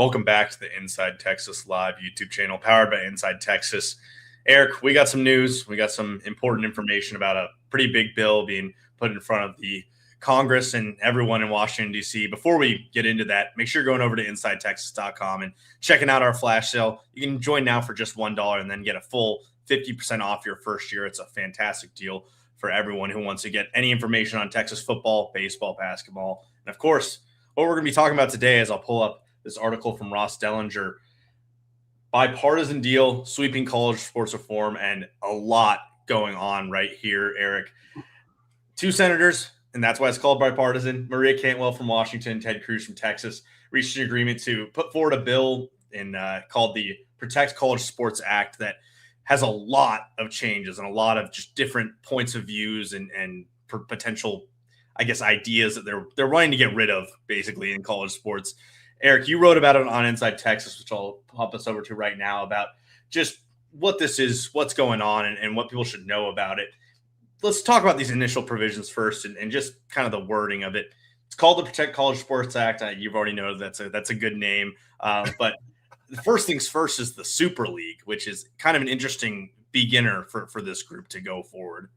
Welcome back to the Inside Texas Live YouTube channel powered by Inside Texas. Eric, we got some news. We got some important information about a pretty big bill being put in front of the Congress and everyone in Washington, D.C. Before we get into that, make sure you're going over to InsideTexas.com and checking out our flash sale. You can join now for just $1 and then get a full 50% off your first year. It's a fantastic deal for everyone who wants to get any information on Texas football, baseball, basketball. And, of course, what we're going to be talking about today is I'll pull up this article from Ross Dellinger. Bipartisan deal, sweeping college sports reform, and a lot going on right here, Eric. Two senators, and that's why it's called bipartisan. Maria Cantwell from Washington, Ted Cruz from Texas, reached an agreement to put forward a bill called the Protect College Sports Act that has a lot of changes and a lot of just different points of views and potential, I guess, ideas that they're wanting to get rid of, basically, in college sports. Eric, you wrote about it on Inside Texas, which I'll hop us over to right now, about just what this is, what's going on, and what people should know about it. Let's talk about these initial provisions first and just kind of the wording of it. It's called the Protect College Sports Act. You've already noted that's a good name. But the first things first is the Super League, which is kind of an interesting beginner for this group to go forward.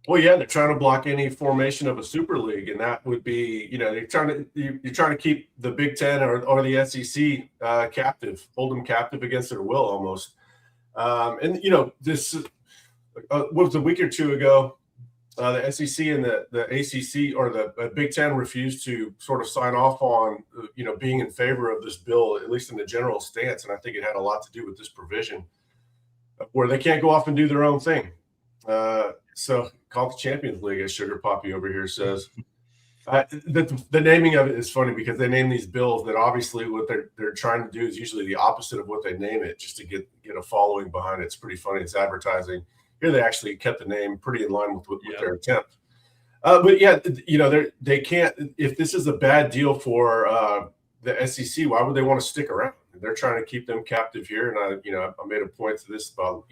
Well, yeah, they're trying to block any formation of a super league, and that would be, you're trying to keep the Big Ten or the SEC captive, hold them captive against their will almost. This was a week or two ago. The SEC and the ACC or the Big Ten refused to sort of sign off on, being in favor of this bill, at least in the general stance. And I think it had a lot to do with this provision where they can't go off and do their own thing. So call it the Champions League, as Sugar Poppy over here says. The naming of it is funny because they name these bills that obviously what they're trying to do is usually the opposite of what they name it, just to get a following behind it. It's pretty funny. It's advertising. Here they actually kept the name pretty in line with their attempt. But yeah, they can't. If this is a bad deal for the SEC, why would they want to stick around? They're trying to keep them captive here, and I made a point to this about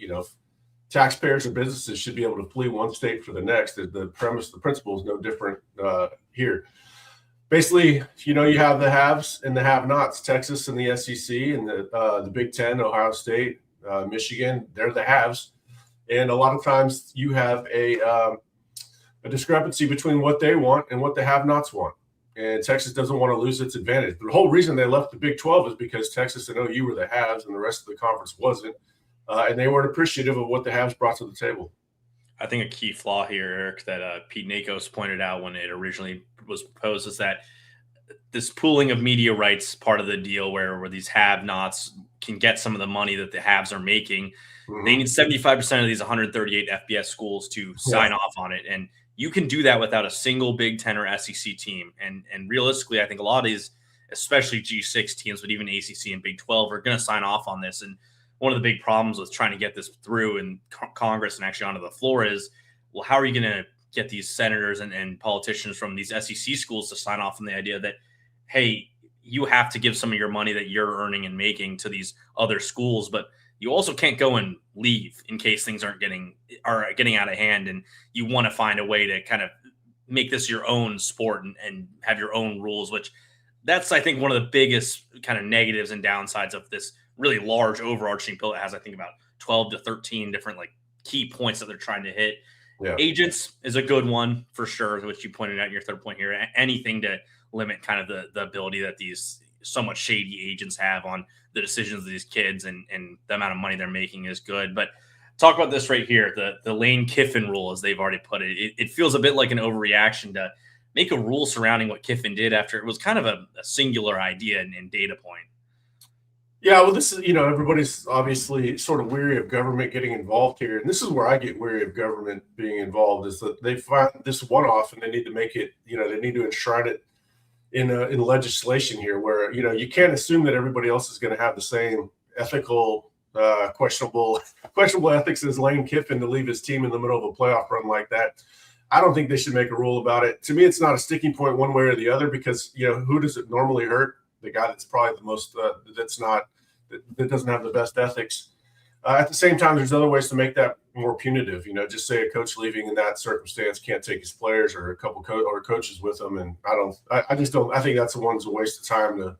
taxpayers or businesses should be able to flee one state for the next. The principle is no different here. Basically, you have the haves and the have-nots, Texas and the SEC and the Big Ten, Ohio State, Michigan, they're the haves. And a lot of times you have a discrepancy between what they want and what the have-nots want. And Texas doesn't want to lose its advantage. The whole reason they left the Big 12 is because Texas and OU were the haves and the rest of the conference wasn't. And they weren't appreciative of what the haves brought to the table. I think a key flaw here, Eric, that Pete Nakos pointed out when it originally was proposed is that this pooling of media rights part of the deal where these have-nots can get some of the money that the haves are making. Mm-hmm. They need 75% of these 138 FBS schools to sign off on it. And you can do that without a single Big Ten or SEC team. And realistically, I think a lot of these, especially G6 teams, but even ACC and Big 12, are going to sign off on this. And one of the big problems with trying to get this through in Congress and actually onto the floor is, well, how are you going to get these senators and politicians from these SEC schools to sign off on the idea that, hey, you have to give some of your money that you're earning and making to these other schools, but you also can't go and leave in case things are getting out of hand, and you want to find a way to kind of make this your own sport and have your own rules, which that's, I think, one of the biggest kind of negatives and downsides of this really large overarching bill. It has, I think, about 12 to 13 different key points that they're trying to hit. Yeah. Agents is a good one for sure, which you pointed out in your third point here. Anything to limit kind of the ability that these somewhat shady agents have on the decisions of these kids and the amount of money they're making is good. But talk about this right here, the Lane Kiffin rule, as they've already put it. It feels a bit like an overreaction to make a rule surrounding what Kiffin did after it was kind of a singular idea and data point. Yeah, well, this is, everybody's obviously sort of weary of government getting involved here. And this is where I get weary of government being involved, is that they find this one-off and they need to make it, they need to enshrine it in legislation here where, you can't assume that everybody else is going to have the same ethical, questionable ethics as Lane Kiffin to leave his team in the middle of a playoff run like that. I don't think they should make a rule about it. To me, it's not a sticking point one way or the other because, who does it normally hurt? The guy that's probably the most, that doesn't have the best ethics. At the same time, there's other ways to make that more punitive. Just say a coach leaving in that circumstance can't take his players or a couple coaches with them. And I think that's a waste of time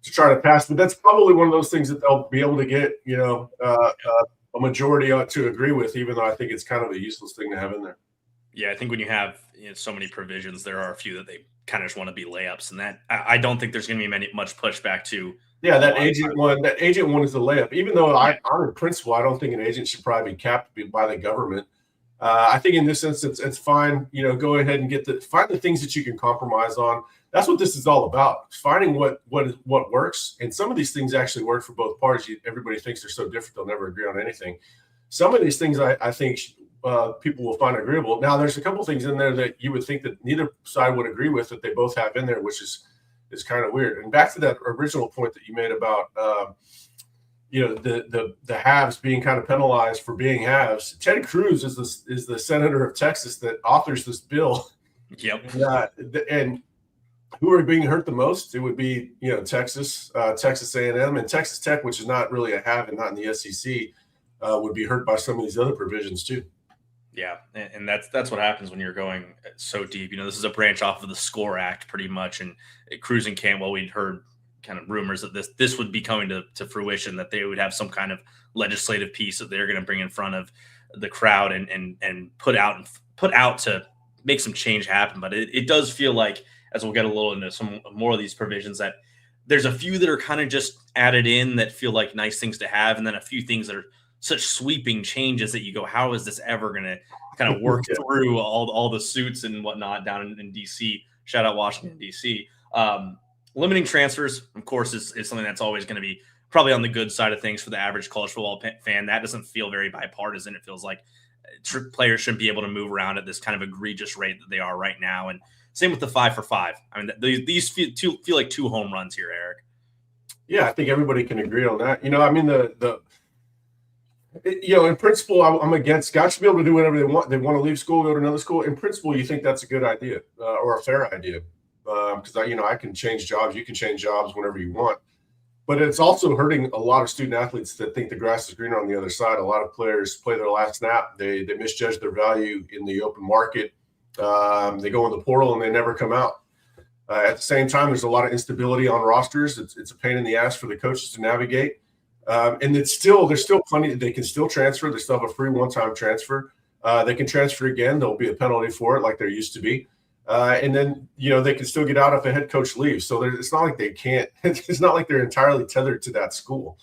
to try to pass. But that's probably one of those things that they'll be able to get, a majority to agree with, even though I think it's kind of a useless thing to have in there. Yeah, I think when you have so many provisions, there are a few that they kind of just want to be layups, and that I don't think there's going to be much pushback to. Yeah, that agent one is a layup. Even though I'm in principle, I don't think an agent should probably be capped by the government. I think in this instance, it's fine. Go ahead and find the things that you can compromise on. That's what this is all about: finding what works. And some of these things actually work for both parties. Everybody thinks they're so different; they'll never agree on anything. Some of these things, I think, people will find agreeable. Now, there's a couple things in there that you would think that neither side would agree with that they both have in there, which is kind of weird. And back to that original point that you made about the haves being kind of penalized for being haves. Ted Cruz is the senator of Texas that authors this bill. Yep. And who are being hurt the most? It would be Texas A&M, and Texas Tech, which is not really a have and not in the SEC, would be hurt by some of these other provisions too. Yeah, and that's what happens when you're going so deep. This is a branch off of the SCORE Act pretty much, and Cruz and Cantwell, we'd heard kind of rumors that this would be coming to fruition, that they would have some kind of legislative piece that they're going to bring in front of the crowd and put out to make some change happen. But it does feel like, as we'll get a little into some more of these provisions, that there's a few that are kind of just added in that feel like nice things to have, and then a few things that are such sweeping changes that you go, how is this ever going to kind of work through all the suits and whatnot down in DC? Shout out Washington, DC. Limiting transfers, of course, is something that's always going to be probably on the good side of things for the average college football fan. That doesn't feel very bipartisan. It feels like players shouldn't be able to move around at this kind of egregious rate that they are right now. And same with the 5 for 5. I mean, these feel like 2 home runs here, Eric. Yeah, I think everybody can agree on that. In principle, I'm against. Guys should be able to do whatever they want. They want to leave school, go to another school. In principle, you think that's a good idea or a fair idea, because I can change jobs. You can change jobs whenever you want. But it's also hurting a lot of student athletes that think the grass is greener on the other side. A lot of players play their last snap. They misjudge their value in the open market. They go in the portal and they never come out. At the same time, there's a lot of instability on rosters. It's a pain in the ass for the coaches to navigate. And there's still plenty. They can still transfer. They still have a free one-time transfer. They can transfer again. There'll be a penalty for it, like there used to be. And then they can still get out if a head coach leaves. So it's not like they can't. It's not like they're entirely tethered to that school.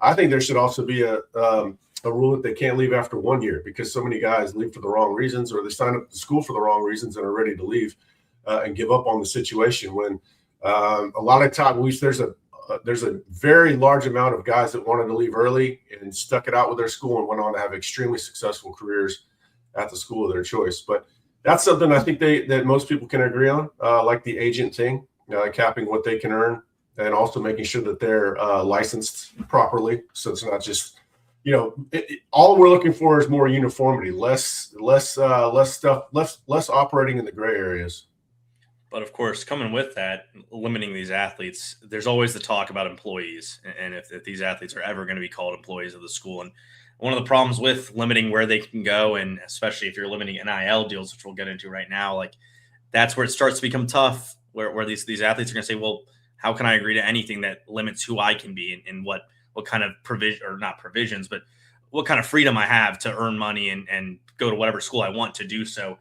I think there should also be a rule that they can't leave after 1 year, because so many guys leave for the wrong reasons, or they sign up to school for the wrong reasons and are ready to leave and give up on the situation. When a lot of times there's a very large amount of guys that wanted to leave early and stuck it out with their school and went on to have extremely successful careers at the school of their choice. But that's something I think that most people can agree on, like the agent thing, capping what they can earn, and also making sure that they're licensed properly. So it's not just, all we're looking for is more uniformity, less stuff, less operating in the gray areas. But of course, coming with that, limiting these athletes, there's always the talk about employees, and if these athletes are ever going to be called employees of the school. And one of the problems with limiting where they can go, and especially if you're limiting NIL deals, which we'll get into right now, like that's where it starts to become tough, where these athletes are going to say, well, how can I agree to anything that limits who I can be and what kind of provision, or not provisions, but what kind of freedom I have to earn money and go to whatever school I want to do so.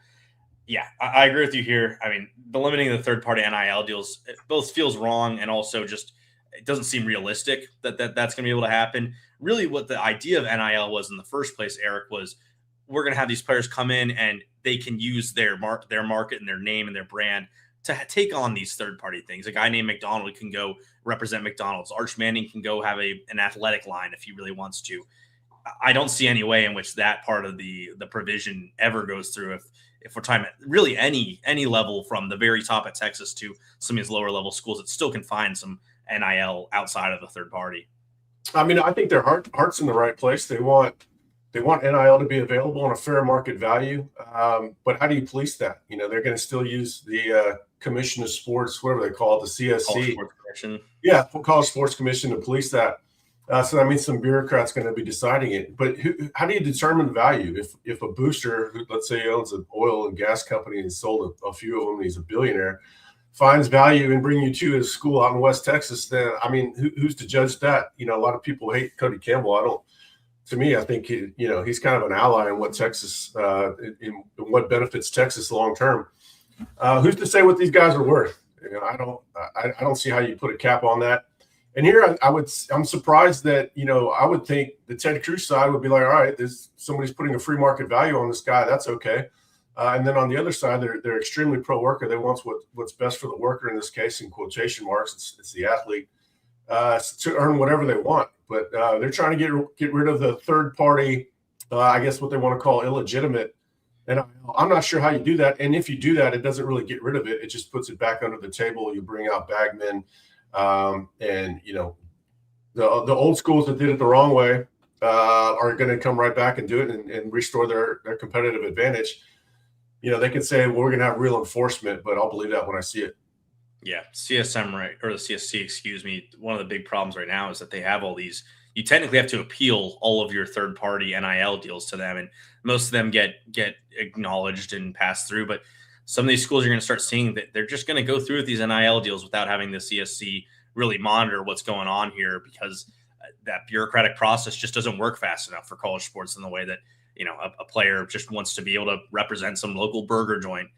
Yeah, I agree with you here. I mean, the limiting the third-party NIL deals, it both feels wrong, and also just it doesn't seem realistic that's going to be able to happen. Really, what the idea of NIL was in the first place, Eric, was we're going to have these players come in and they can use their market and their name and their brand to take on these third-party things. A guy named McDonald can go represent McDonald's. Arch Manning can go have an athletic line if he really wants to. I don't see any way in which that part of the provision ever goes through if we're talking about really any level, from the very top at Texas to some of these lower level schools that still can find some NIL outside of the third party. I mean, I think their heart's in the right place. They want NIL to be available on a fair market value. But how do you police that? They're going to still use the Commission of Sports, whatever they call it, the CSC. College Sports Commission. Yeah, College Sports Commission to police that. So that means some bureaucrat's going to be deciding it. But how do you determine value? If a booster, let's say he owns an oil and gas company and sold a few of them, he's a billionaire, finds value in bringing you to his school out in West Texas, then I mean, who's to judge that? You know, a lot of people hate Cody Campbell. I don't. To me, I think he's kind of an ally in what Texas, in what benefits Texas long term. Who's to say what these guys are worth? You know, I don't see how you put a cap on that. And here I'm surprised that, I would think the Ted Cruz side would be like, all right, somebody's putting a free market value on this guy. That's okay. And then on the other side, they're extremely pro worker. They want what's best for the worker in this case, in quotation marks. It's the athlete to earn whatever they want. But they're trying to get rid of the third party, I guess what they want to call illegitimate. And I'm not sure how you do that. And if you do that, it doesn't really get rid of it. It just puts it back under the table. You bring out bagmen. And the old schools that did it the wrong way are going to come right back and do it and restore their competitive advantage. They can say, well, we're going to have real enforcement, but I'll believe that when I see it. Yeah, CSM, right, or the CSC, excuse me. One of the big problems right now is that they have all these. You technically have to appeal all of your third-party NIL deals to them, and most of them get acknowledged and passed through. But some of these schools you're going to start seeing that they're just going to go through with these NIL deals without having the CSC really monitor what's going on here, because that bureaucratic process just doesn't work fast enough for college sports in the way that a player just wants to be able to represent some local burger joint,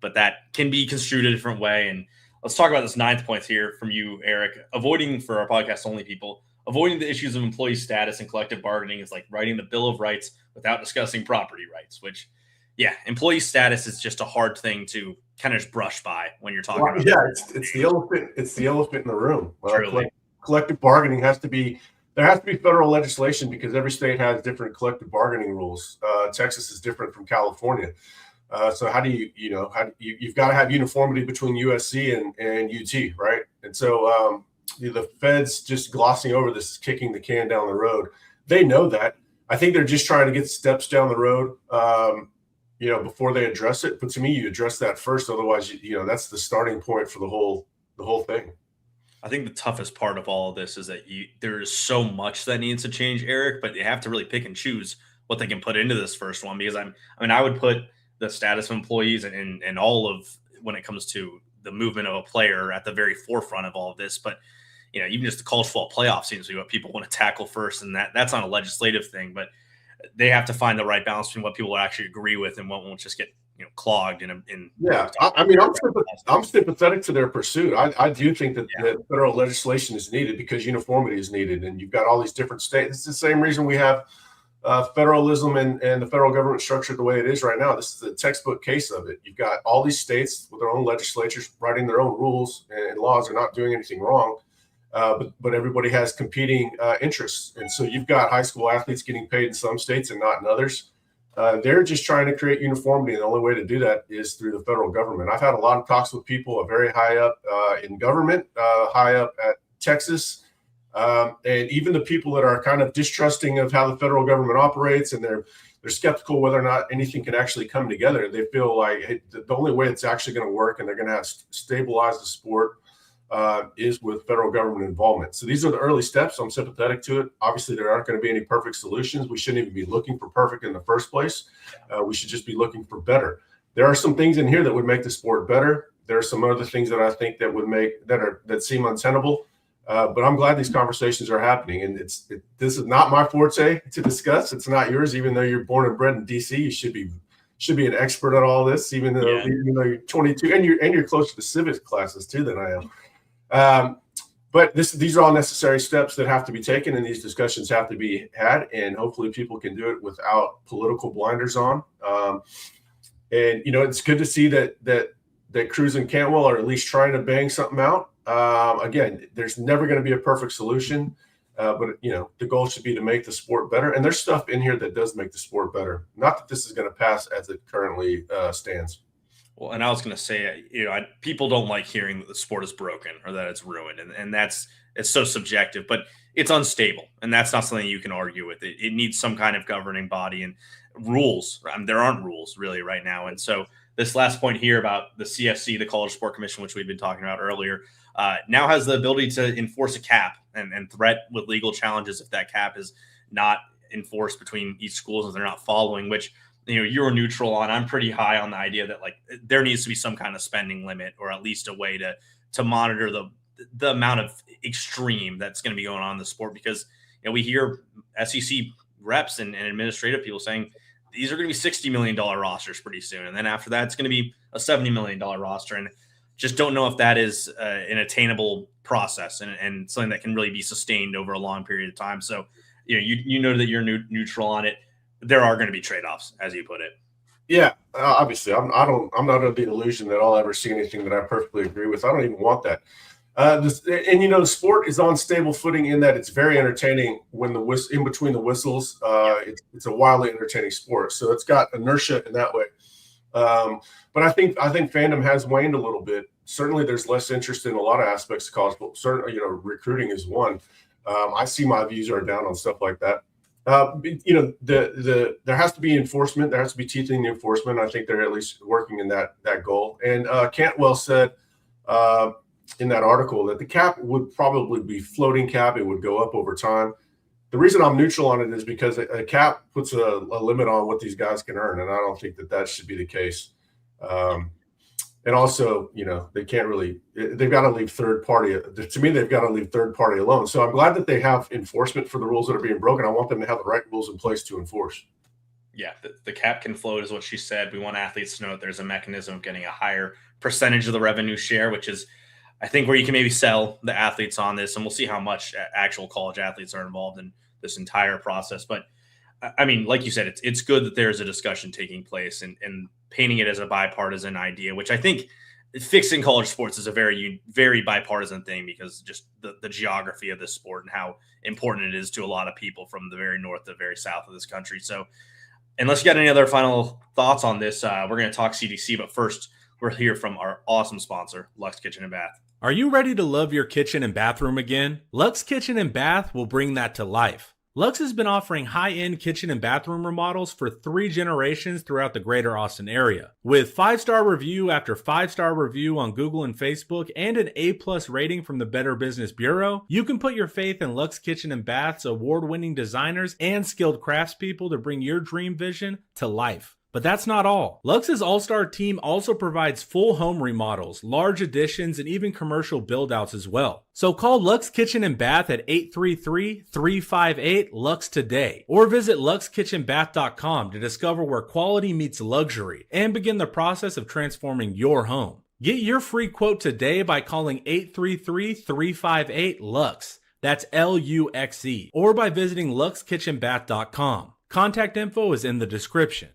but that can be construed a different way. And let's talk about this 9th point here from you, Eric. Avoiding, for our podcast only people, avoiding the issues of employee status and collective bargaining is like writing the Bill of Rights without discussing property rights, which, yeah, employee status is just a hard thing to kind of just brush by when you're talking about. Yeah, it's the elephant. It's the elephant in the room. Truly. Collective bargaining has to be. There has to be federal legislation because every state has different collective bargaining rules. Texas is different from California. So how do you've got to have uniformity between USC and UT, right? And so the feds just glossing over this is kicking the can down the road. They know that. I think they're just trying to get steps down the road, before they address it. But to me, you address that first. Otherwise, that's the starting point for the whole thing. I think the toughest part of all of this is that there is so much that needs to change, Eric, but you have to really pick and choose what they can put into this first one, because I would put the status of employees and all of, when it comes to the movement of a player, at the very forefront of all of this. But even just the college football playoff seems to be what people want to tackle first, and that's not a legislative thing, but they have to find the right balance between what people actually agree with and what won't just get clogged I'm sympathetic to their pursuit. I do think that federal legislation is needed because uniformity is needed, and you've got all these different states. It's the same reason we have federalism and the federal government structured the way it is right now. This is the textbook case of it. You've got all these states with their own legislatures writing their own rules and laws. They're not doing anything wrong. But everybody has competing interests. And so you've got high school athletes getting paid in some states and not in others. They're just trying to create uniformity. And the only way to do that is through the federal government. I've had a lot of talks with people very high up in government, high up at Texas. And even the people that are kind of distrusting of how the federal government operates, and they're skeptical whether or not anything can actually come together. They feel like, hey, the only way it's actually going to work and they're going to have stabilize the sport is with federal government involvement. So these are the early steps. I'm sympathetic to it. Obviously, there aren't going to be any perfect solutions. We shouldn't even be looking for perfect in the first place. We should just be looking for better. There are some things in here that would make the sport better. There are some other things that I think that would that seem untenable. But I'm glad these conversations are happening. And this is not my forte to discuss. It's not yours, even though you're born and bred in DC. You should be an expert at all this, even though you're 22 and you're closer to civics classes too than I am. But these are all necessary steps that have to be taken, and these discussions have to be had, and hopefully people can do it without political blinders on. And it's good to see that Cruz and Cantwell are at least trying to bang something out. Again, there's never going to be a perfect solution, but the goal should be to make the sport better. And there's stuff in here that does make the sport better. Not that this is going to pass as it currently stands. Well, and I was going to say, people don't like hearing that the sport is broken or that it's ruined, and it's so subjective, but it's unstable, and that's not something you can argue with. It needs some kind of governing body and rules. There aren't rules really right now, and so this last point here about the CFC, the College Sport Commission, which we've been talking about earlier, now has the ability to enforce a cap and threat with legal challenges if that cap is not enforced between each schools and they're not following, which you're neutral on. I'm pretty high on the idea that like there needs to be some kind of spending limit, or at least a way to monitor the amount of extreme that's going to be going on in the sport, because we hear SEC reps and administrative people saying these are going to be $60 million rosters pretty soon, and then after that it's going to be a $70 million roster, and just don't know if that is an attainable process and something that can really be sustained over a long period of time. So you know that you're neutral on it. There are going to be trade-offs, as you put it. Yeah, obviously, I'm not under the illusion that I'll ever see anything that I perfectly agree with. I don't even want that. The sport is on stable footing in that it's very entertaining when in between the whistles. It's a wildly entertaining sport, so it's got inertia in that way. But I think fandom has waned a little bit. Certainly, there's less interest in a lot of aspects of college football. Certainly, recruiting is one. I see my views are down on stuff like that. There has to be enforcement. There has to be teeth in the enforcement. I think they're at least working in that goal. And Cantwell said in that article that the cap would probably be floating cap. It would go up over time. The reason I'm neutral on it is because a cap puts a limit on what these guys can earn, and I don't think that should be the case. And also, they can't really – they've got to leave third party – to me, they've got to leave third party alone. So I'm glad that they have enforcement for the rules that are being broken. I want them to have the right rules in place to enforce. Yeah, the cap can float is what she said. We want athletes to know that there's a mechanism of getting a higher percentage of the revenue share, which is, I think, where you can maybe sell the athletes on this, and we'll see how much actual college athletes are involved in this entire process. But, I mean, like you said, it's good that there's a discussion taking place and painting it as a bipartisan idea, which I think fixing college sports is a very, very bipartisan thing, because just the geography of this sport and how important it is to a lot of people from the very north to the very south of this country. So unless you got any other final thoughts on this, we're going to talk CDC. But first, we'll hear from our awesome sponsor, Luxe Kitchen and Bath. Are you ready to love your kitchen and bathroom again? Luxe Kitchen and Bath will bring that to life. Luxe has been offering high-end kitchen and bathroom remodels for 3 generations throughout the greater Austin area. With 5-star review after 5-star review on Google and Facebook and an A+ rating from the Better Business Bureau, you can put your faith in Luxe Kitchen and Bath's award-winning designers and skilled craftspeople to bring your dream vision to life. But that's not all. Luxe's all-star team also provides full home remodels, large additions, and even commercial build-outs as well. So call Luxe Kitchen and Bath at 833-358-LUXE today, or visit luxekitchenbath.com to discover where quality meets luxury and begin the process of transforming your home. Get your free quote today by calling 833-358-LUXE. That's LUXE, or by visiting luxekitchenbath.com. Contact info is in the description.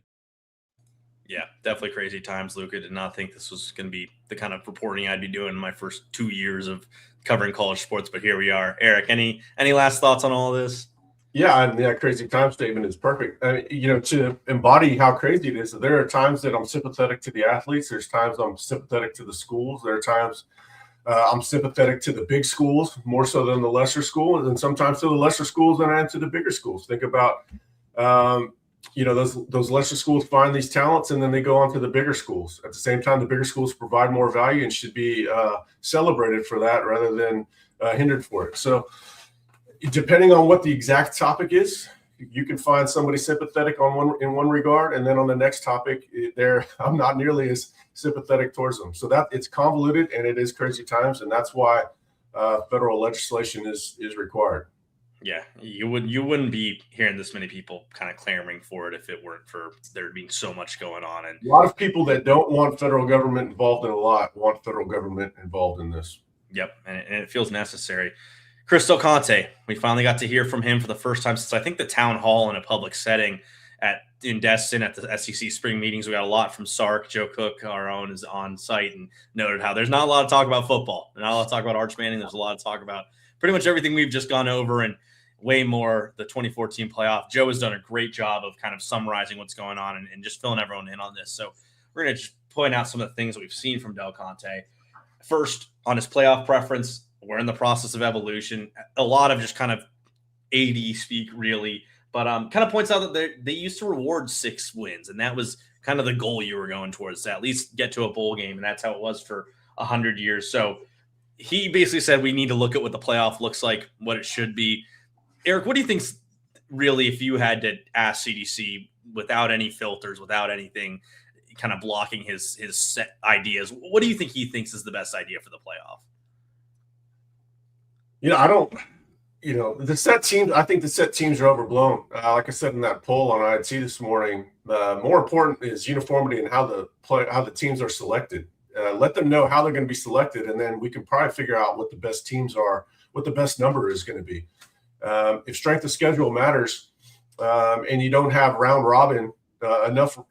Yeah, definitely crazy times, Luke. I did not think this was going to be the kind of reporting I'd be doing in my first 2 years of covering college sports, but here we are. Eric, any last thoughts on all of this? Yeah, and that crazy time statement is perfect. To embody how crazy it is, there are times that I'm sympathetic to the athletes. There's times I'm sympathetic to the schools. There are times I'm sympathetic to the big schools more so than the lesser schools, and sometimes to the lesser schools than I am to the bigger schools. Think about those lesser schools find these talents and then they go on to the bigger schools. At the same time, the bigger schools provide more value and should be celebrated for that rather than hindered for it. So depending on what the exact topic is, you can find somebody sympathetic in one regard, and then on the next topic, I'm not nearly as sympathetic towards them. So that it's convoluted and it is crazy times, and that's why federal legislation is required. Yeah, you wouldn't be hearing this many people kind of clamoring for it if it weren't for there being so much going on. And a lot of people that don't want federal government involved in a lot want federal government involved in this. Yep, and it feels necessary. Conte, we finally got to hear from him for the first time since I think the town hall in a public setting in Destin at the SEC spring meetings. We got a lot from Sark. Joe Cook, our own, is on site and noted how there's not a lot of talk about football. There's not a lot of talk about Arch Manning. There's a lot of talk about pretty much everything we've just gone over and way more the 2014 playoff. Joe has done a great job of kind of summarizing what's going on and just filling everyone in on this. So we're going to just point out some of the things that we've seen from Del Conte. First, on his playoff preference, we're in the process of evolution. A lot of just kind of AD speak, really, but kind of points out that they used to reward 6 wins, and that was kind of the goal you were going towards, to at least get to a bowl game, and that's how it was for 100 years. So he basically said we need to look at what the playoff looks like, what it should be. Eric, what do you think, really, if you had to ask CDC without any filters, without anything kind of blocking his set ideas. What do you think he thinks is the best idea for the playoff? I don't. The set teams. I think the set teams are overblown. Like I said in that poll on IC this morning, more important is uniformity and how the teams are selected. Let them know how they're going to be selected, and then we can probably figure out what the best teams are, what the best number is going to be. If strength of schedule matters, and you don't have round robin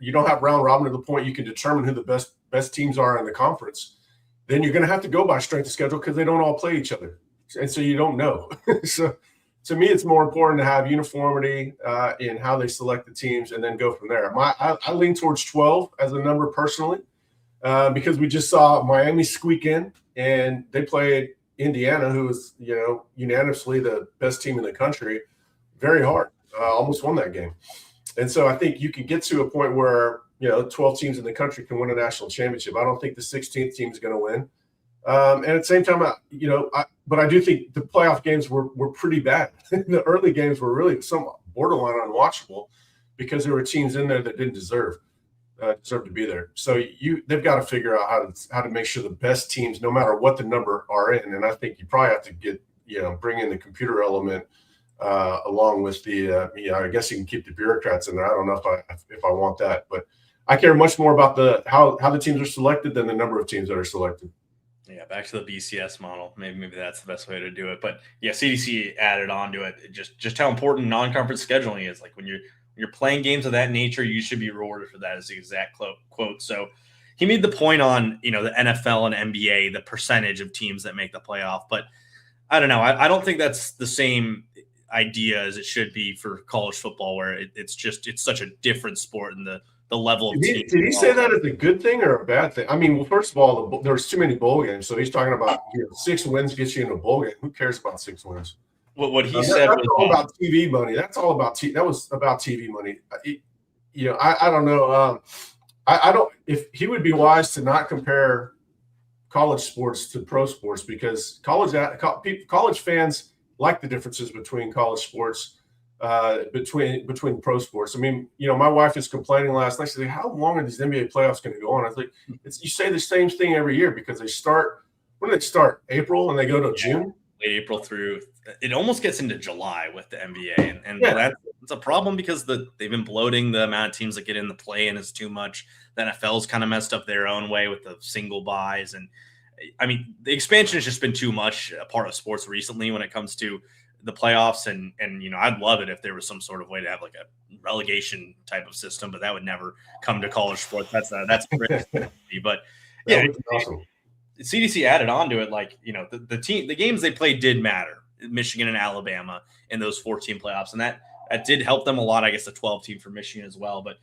you don't have round robin to the point you can determine who the best teams are in the conference, then you're going to have to go by strength of schedule because they don't all play each other. And so you don't know. So to me, it's more important to have uniformity in how they select the teams and then go from there. I lean towards 12 as a number personally because we just saw Miami squeak in and they played Indiana, who is, unanimously the best team in the country, very hard, almost won that game. And so I think you can get to a point where, 12 teams in the country can win a national championship. I don't think the 16th team is going to win. And at the same time, but I do think the playoff games were pretty bad. The early games were really somewhat borderline unwatchable because there were teams in there that didn't deserve to be there. So they've got to figure out how to make sure the best teams, no matter what the number, are in. And I think you probably have to bring in the computer element along with the I guess you can keep the bureaucrats in there. I don't know if I want that, but I care much more about how the teams are selected than the number of teams that are selected. Yeah, back to the BCS model. Maybe that's the best way to do it. But yeah, CDC added on to it just how important non-conference scheduling is. Like when you're playing games of that nature, you should be rewarded for that. Is the exact quote. So he made the point on the NFL and NBA, the percentage of teams that make the playoff. But I don't know. I don't think that's the same idea as it should be for college football, where it's such a different sport and the level of teams. Did he say that as a good thing or a bad thing? I mean, well, first of all, there's too many bowl games. So he's talking about 6 wins gets you in a bowl game. Who cares about 6 wins? What he said was all about TV money. That's all about that was about TV money. I don't know. I don't. If he would be wise to not compare college sports to pro sports, because college fans like the differences between college sports. Between pro sports. I mean, my wife is complaining last night. She's like, how long are these NBA playoffs going to go on? I was like, you say the same thing every year because they start, when do they start? April and they go to June? Late April through, it almost gets into July with the NBA. And that's a problem because they've been bloating the amount of teams that get in the play-in is too much. The NFL's kind of messed up their own way with the single buys. And I mean, the expansion has just been too much a part of sports recently when it comes to the playoffs, and I'd love it if there was some sort of way to have like a relegation type of system, but that would never come to college sports. That's great. But yeah, awesome. CDC added on to it, like the games they played did matter. Michigan and Alabama in those 14 playoffs, and that did help them a lot. I guess the 12 team for Michigan as well. But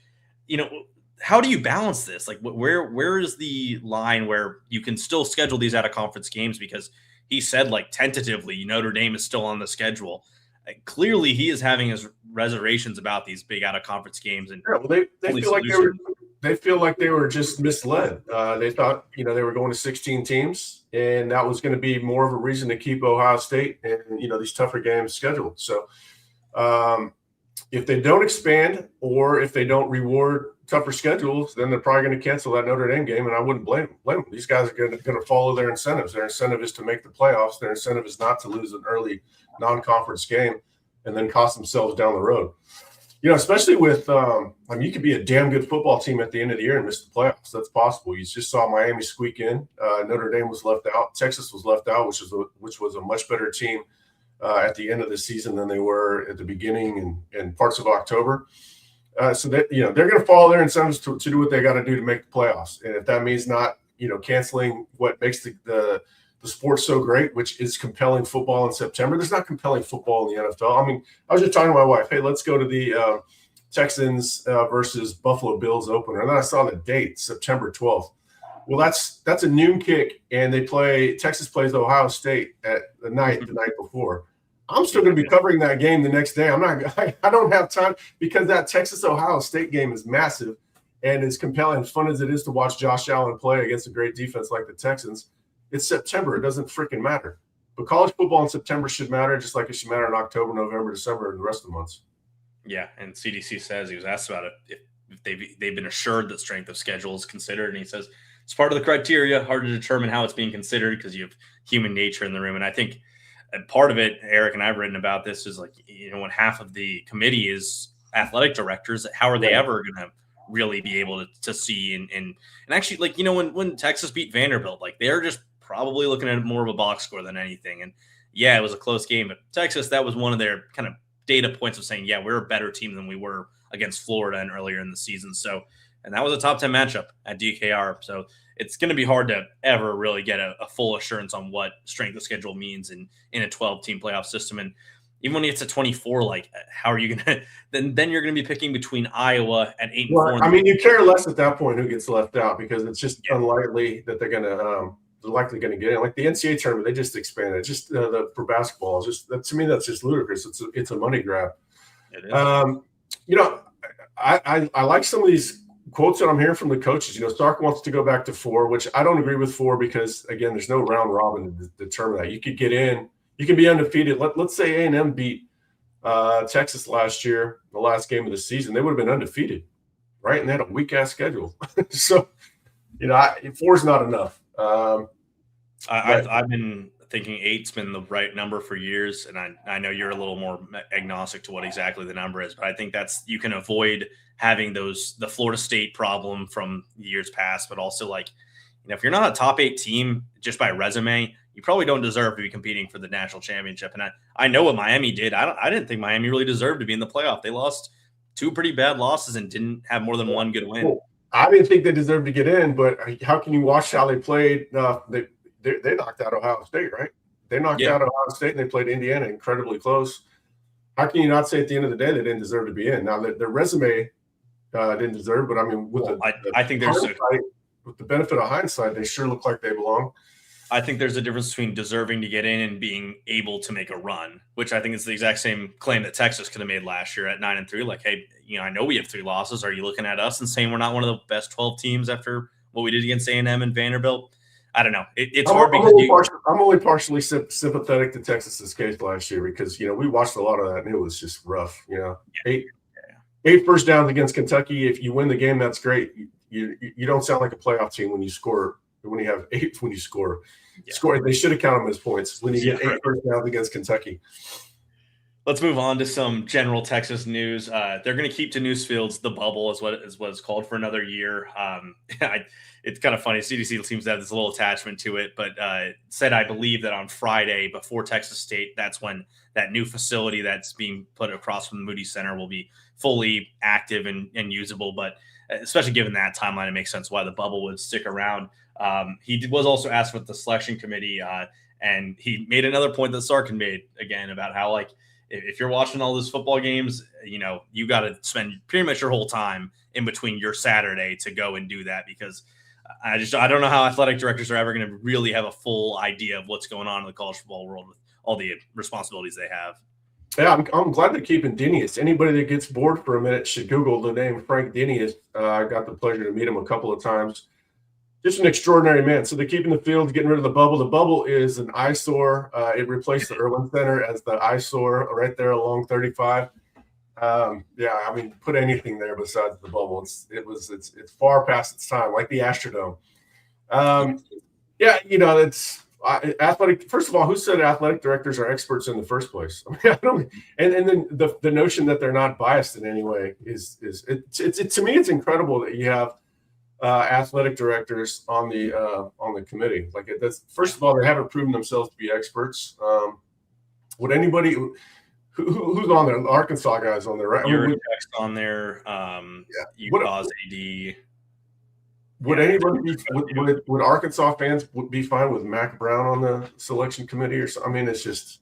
how do you balance this? Like, where is the line where you can still schedule these out of conference games? Because he said, like, tentatively, Notre Dame is still on the schedule. Clearly, he is having his reservations about these big out-of-conference games. And they feel like they were just misled. They thought, they were going to 16 teams, and that was going to be more of a reason to keep Ohio State and, these tougher games scheduled. So if they don't expand or if they don't reward tougher schedules, then they're probably going to cancel that Notre Dame game, and I wouldn't blame them. These guys are going to follow their incentives. Their incentive is to make the playoffs. Their incentive is not to lose an early non-conference game and then cost themselves down the road. Especially with you could be a damn good football team at the end of the year and miss the playoffs. That's possible. You just saw Miami squeak in. Notre Dame was left out. Texas was left out, which was a much better team at the end of the season than they were at the beginning and parts of October. So that they're going to follow their incentives to do what they got to do to make the playoffs, and if that means not canceling what makes the sport so great, which is compelling football in September. There's not compelling football in the NFL. I mean, I was just talking to my wife. Hey, let's go to the Texans versus Buffalo Bills opener, and then I saw the date, September 12th. Well, that's a noon kick, and Texas plays Ohio State at the night before. I'm still going to be covering that game the next day. I don't have time because that Texas-Ohio State game is massive and as compelling, as fun as it is to watch Josh Allen play against a great defense like the Texans. It's September. It doesn't freaking matter. But college football in September should matter just like it should matter in October, November, December, and the rest of the months. Yeah, and CDC says he was asked about it if they've been assured that strength of schedule is considered, and he says it's part of the criteria. Hard to determine how it's being considered because you have human nature in the room, and I think part of it, Eric and I've written about this, is like when half of the committee is athletic directors, how are they ever going to really be able to see and actually like when Texas beat Vanderbilt, like they're just probably looking at more of a box score than anything, and yeah, it was a close game, but Texas, that was one of their kind of data points of saying, yeah, we're a better team than we were against Florida and earlier in the season. So, and that was a top 10 matchup at DKR. So it's going to be hard to ever really get a full assurance on what strength of schedule means in a 12-team playoff system. And even when it's a 24, like how are you going to, then you're going to be picking between Iowa at 8 and 4. I mean, you care less at that point who gets left out because it's just unlikely that they're going to, they're likely going to get in. Like the NCAA tournament, they just expanded. Just for basketball, to me, that's just ludicrous. It's a money grab. It is. I like some of these quotes that I'm hearing from the coaches. Stark wants to go back to 4, which I don't agree with 4 because again, there's no round robin to determine that. You could get in, you can be undefeated. Let's say A&M beat Texas last year, the last game of the season. They would have been undefeated, right? And they had a weak ass schedule. So, 4 is not enough. I've been thinking 8's been the right number for years, and I know you're a little more agnostic to what exactly the number is, but I think you can avoid having the Florida State problem from years past, but also if you're not a top 8 team just by resume, you probably don't deserve to be competing for the national championship. And I know what Miami did. I didn't think Miami really deserved to be in the playoff. They lost 2 pretty bad losses and didn't have more than one good win. Cool. I didn't think they deserved to get in, but how can you watch how they played? They knocked out Ohio State, right? They knocked out Ohio State and they played Indiana incredibly close. How can you not say at the end of the day they didn't deserve to be in? Now, their resume didn't deserve, but I mean, I think there's with the benefit of hindsight, they sure look like they belong. I think there's a difference between deserving to get in and being able to make a run, which I think is the exact same claim that Texas could have made last year at 9-3. Like, hey, I know we have 3 losses. Are you looking at us and saying we're not one of the best 12 teams after what we did against A&M and Vanderbilt? I don't know. It's hard because I'm only partially sympathetic to Texas's case last year because we watched a lot of that and it was just rough. 8 first downs against Kentucky. If you win the game, that's great. You don't sound like a playoff team when you score. When you have 8, when you score, they should have counted them as points when you get 8 first downs against Kentucky. Let's move on to some general Texas news. They're going to keep to Newsfield's the bubble is what it's called for another year. It's kind of funny. CDC seems to have this little attachment to it, but said I believe that on Friday before Texas State, that's when that new facility that's being put across from the Moody Center will be fully active and usable. But especially given that timeline, it makes sense why the bubble would stick around. He was also asked with the selection committee, and he made another point that Sarkin made again about how if you're watching all those football games, you got to spend pretty much your whole time in between your Saturday to go and do that because I don't know how athletic directors are ever going to really have a full idea of what's going on in the college football world with all the responsibilities they have. Yeah, I'm glad they're keeping Dinius. Anybody that gets bored for a minute should Google the name Frank Dinius. I got the pleasure to meet him a couple of times. Just an extraordinary man. So they're keeping the field, getting rid of the bubble. The bubble is an eyesore. It replaced the Irwin Center as the eyesore right there along 35. I mean, put anything there besides the bubble. It's far past its time, like the Astrodome. It's athletic. First of all, who said athletic directors are experts in the first place? I mean, I don't. And then the notion that they're not biased in any way is to me, it's incredible that you have athletic directors on the committee. Like that's first of all, they haven't proven themselves to be experts. Would anybody who's on there? The Arkansas guys on there, right? Your text on there. Utah's AD. Would anybody would Arkansas fans be fine with Mac Brown on the selection committee or something? I mean, it's just.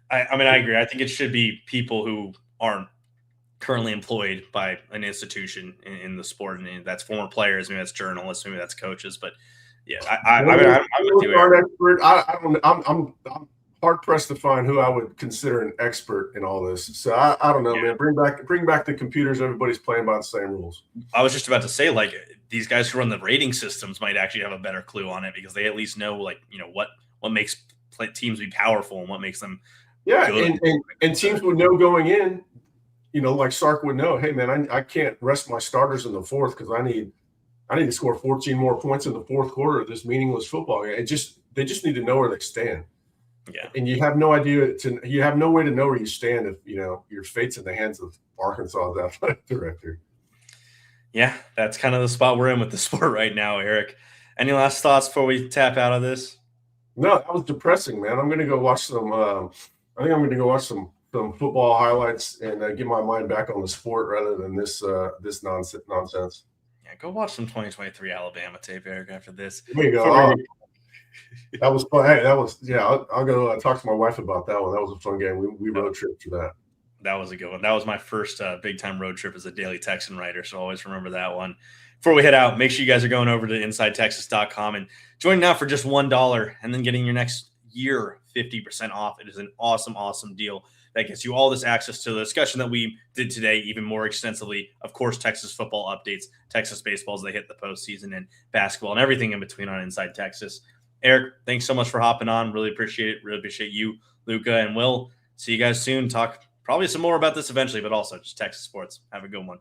I agree. I think it should be people who aren't currently employed by an institution in the sport, and that's former players, maybe that's journalists, maybe that's coaches. But yeah, I'm with you. I'm hard pressed to find who I would consider an expert in all this. So I don't know, man. Bring back the computers. Everybody's playing by the same rules. I was just about to say, these guys who run the rating systems might actually have a better clue on it because they at least know, what makes teams be powerful and what makes them. Yeah, and teams would know going in. like Sark would know, hey man, I can't rest my starters in the fourth because I need to score 14 more points in the fourth quarter of this meaningless football game. They just need to know where they stand. Yeah. And you have no idea you have no way to know where you stand if your fate's in the hands of Arkansas's athletic director. Yeah, that's kind of the spot we're in with the sport right now, Eric. Any last thoughts before we tap out of this? No, that was depressing, man. I'm gonna go watch some I think I'm gonna go watch some football highlights and get my mind back on the sport rather than this nonsense. Yeah, go watch some 2023 Alabama tape, Eric, after this. There you go. That was fun. Hey, I'll go talk to my wife about that one. That was a fun game. We road trip for that. That was a good one. That was my first big-time road trip as a Daily Texan writer, so always remember that one. Before we head out, make sure you guys are going over to InsideTexas.com and joining now for just $1 and then getting your next year 50% off. It is an awesome, awesome deal that gets you all this access to the discussion that we did today, even more extensively. Of course, Texas football updates, Texas baseball as they hit the postseason, and basketball and everything in between on Inside Texas. Eric, thanks so much for hopping on. Really appreciate it. Really appreciate you, Luca, and Will. See you guys soon. Talk probably some more about this eventually, but also just Texas sports. Have a good one.